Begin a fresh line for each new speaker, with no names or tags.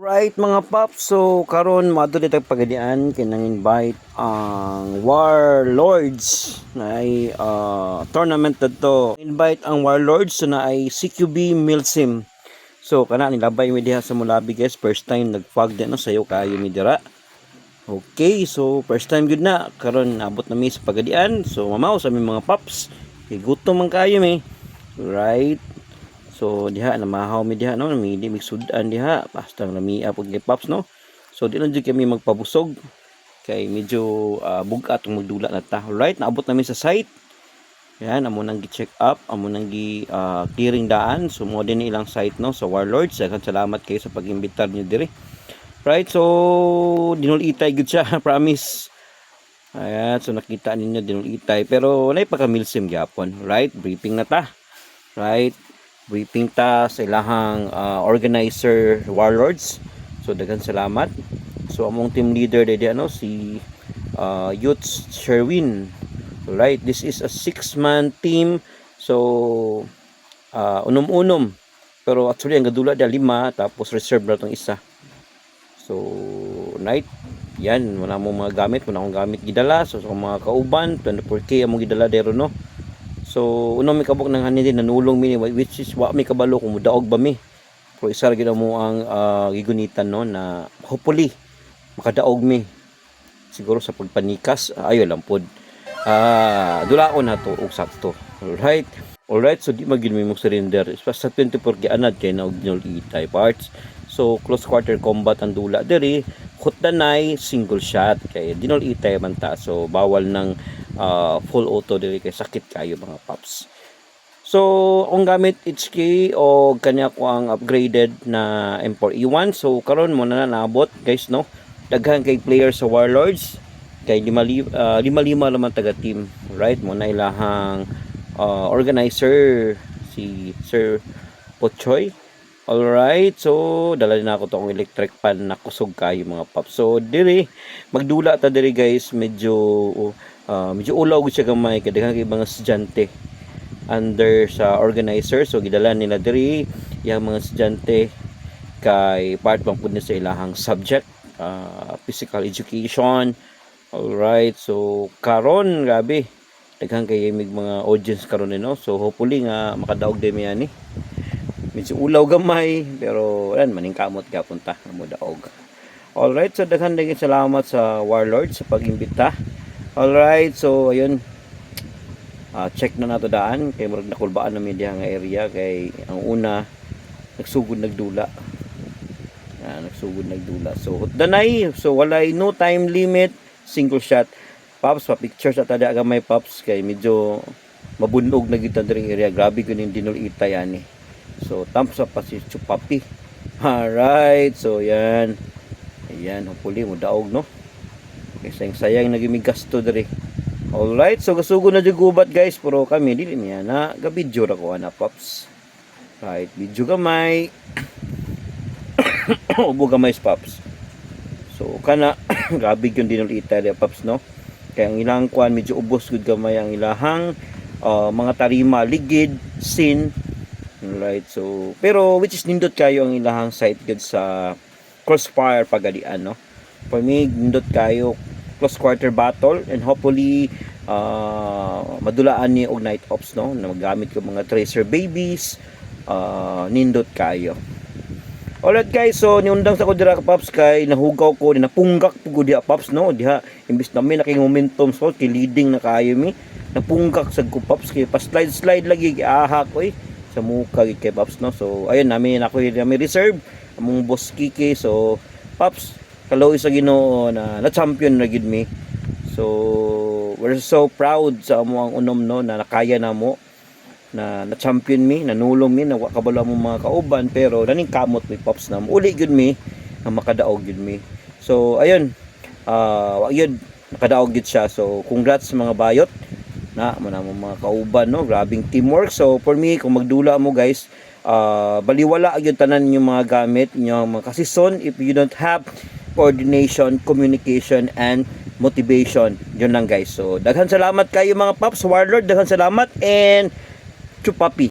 Right mga paps, so karon maadto dito pagadian kinang invite ang Warlords na ay tournament dito. Invite ang Warlords na ay CQB Milsim. So kana nilabay mi diha sa Mulabi guys, first time nagfag din no sayo kayo mi dira. Okay, so first time gud na karon abot na mi sa pagadian. So mamaw sa aming mga paps, gutom man kayo mi. Right? So diha namahaw mi diha no, namili mig sudan diha basta namiya pag paps no. So di lang jud kami magpabusog kay medyo bugat ang magdula na ta. Right, naabot namin sa site. Yan amo nang gi-check up, amo nang gi clearing daan. So mo din ilang site no sa Warlords. Salamat kayo sa pag-imbitar niyo diri. Right, so dinulitay gud siya, promise. Ayan, so nakita ninyo dinulitay pero nay pagka-milsim gyapon. Right, briefing na ta. Right, briefing ta sa ilahang organizer Warlords. So daghang salamat. So among team leader dedi ano si Youth Sherwin. Right, this is a 6-man team. So unom-unom. Pero actually ang gadula dia 5 tapos reserve na tong isa. So night yan wala mo mga gamit, wala akong gamit gidala. So sa mga kauban 24K among gidala dero no. So uno mi kabuk nang hanin din nanulong mi which is wa mi kabalo kung mudaog ba mi. Pero isa gyud mo ang gigunitan no na hopefully makadaog mi. Siguro sa pagpanikas ayo lang pod. Dulaon na to og sakto. Alright. Alright, so di magin mi mo surrender. Sa 24 gianad kay na og itay parts. So close quarter combat ang dula diri. Hutdanay single shot kay dinol itay man ta. So bawal ng full auto diri kay sakit kayo mga paps. So ang gamit HK o kanya ko ang upgraded na M4E1. So karon mo na naabot guys no. Daghan kay players sa Warlords kay lima naman taga team. Right, mo na ilahang organizer si Sir Pochoy. Alright, so dala din ako tong electric pan na kusog kayo mga paps. So diri magdula ta diri guys, medyo ulaw gud siya gamay kay daghang kay mga estudyante under sa organizer. So gidala nila diri yang mga estudyante kay part man pud ni sa ilahang subject, physical education. Alright, so karon grabe daghang kay mig mga audience karon no. So hopefully nga makadaog din mi ani. Medyo ulaw gamay pero yan maningkamot gapon ta mo daog. Alright, so daghan salamat sa Warlords sa pag-imbita. Alright, so ayun. Check na nato daan kay murag nakulbaan na media nga area kay ang una nagsugod nagdula. Nagsugod nagdula. So hutdanay, so walay no time limit, single shot. Pops pa pictures at ada gamay pops kay medyo mabunog na gid diri area. Grabe kuning dinul itay ani. So thumbs up pa si Chupapi. Alright, so yan. Ayan, hopefully mo daog no. Kay sayang nagimi gasto diri. Alright, so gasugo na jud gubat guys, pero kami dili niya na ga video ra ko ana pops. Right, video gamay. Ubo gamay pops. So kana grabe gyud dinul itay pops no. Kaya ang ilang kuan medyo ubos gud gamay ang ilahang mga tarima ligid, sin. Right, so pero which is nindot kayo ang ilahang site gud sa Crossfire pagadian no. For me nindot kayo close quarter battle and hopefully madulaan ni og night ops no na magamit ko mga tracer babies, nindot kayo. Alright guys, so niundang sa ko dira ka paps kay nahugaw ko napunggak pud diha paps no. Diha imbis na mi naking momentum so kay leading na kayo mi napunggak sa ko paps kay pa slide lagi aha ko sa muka kay paps no. So ayun namin ako may reserve among boss Kiki. So paps kaloy sa Ginoo na champion na gid mi. So we're so proud sa amo ang unom no na nakaya na mo na champion mi, nanulong mi na kabalo mo mga kauban pero naning kamot mi pops na uli gud mi na makadaog gud mi. So ayun wa gyud nakadaog gud siya. So congrats sa mga bayot na mga kauban no, grabing teamwork. So for me kung magdula mo guys, baliwala gyud tanan yung mga gamit yung mga kasison if you don't have coordination, communication and motivation. Yun lang guys. So daghan salamat kayo mga paps Warlord, daghan salamat and Chupapi.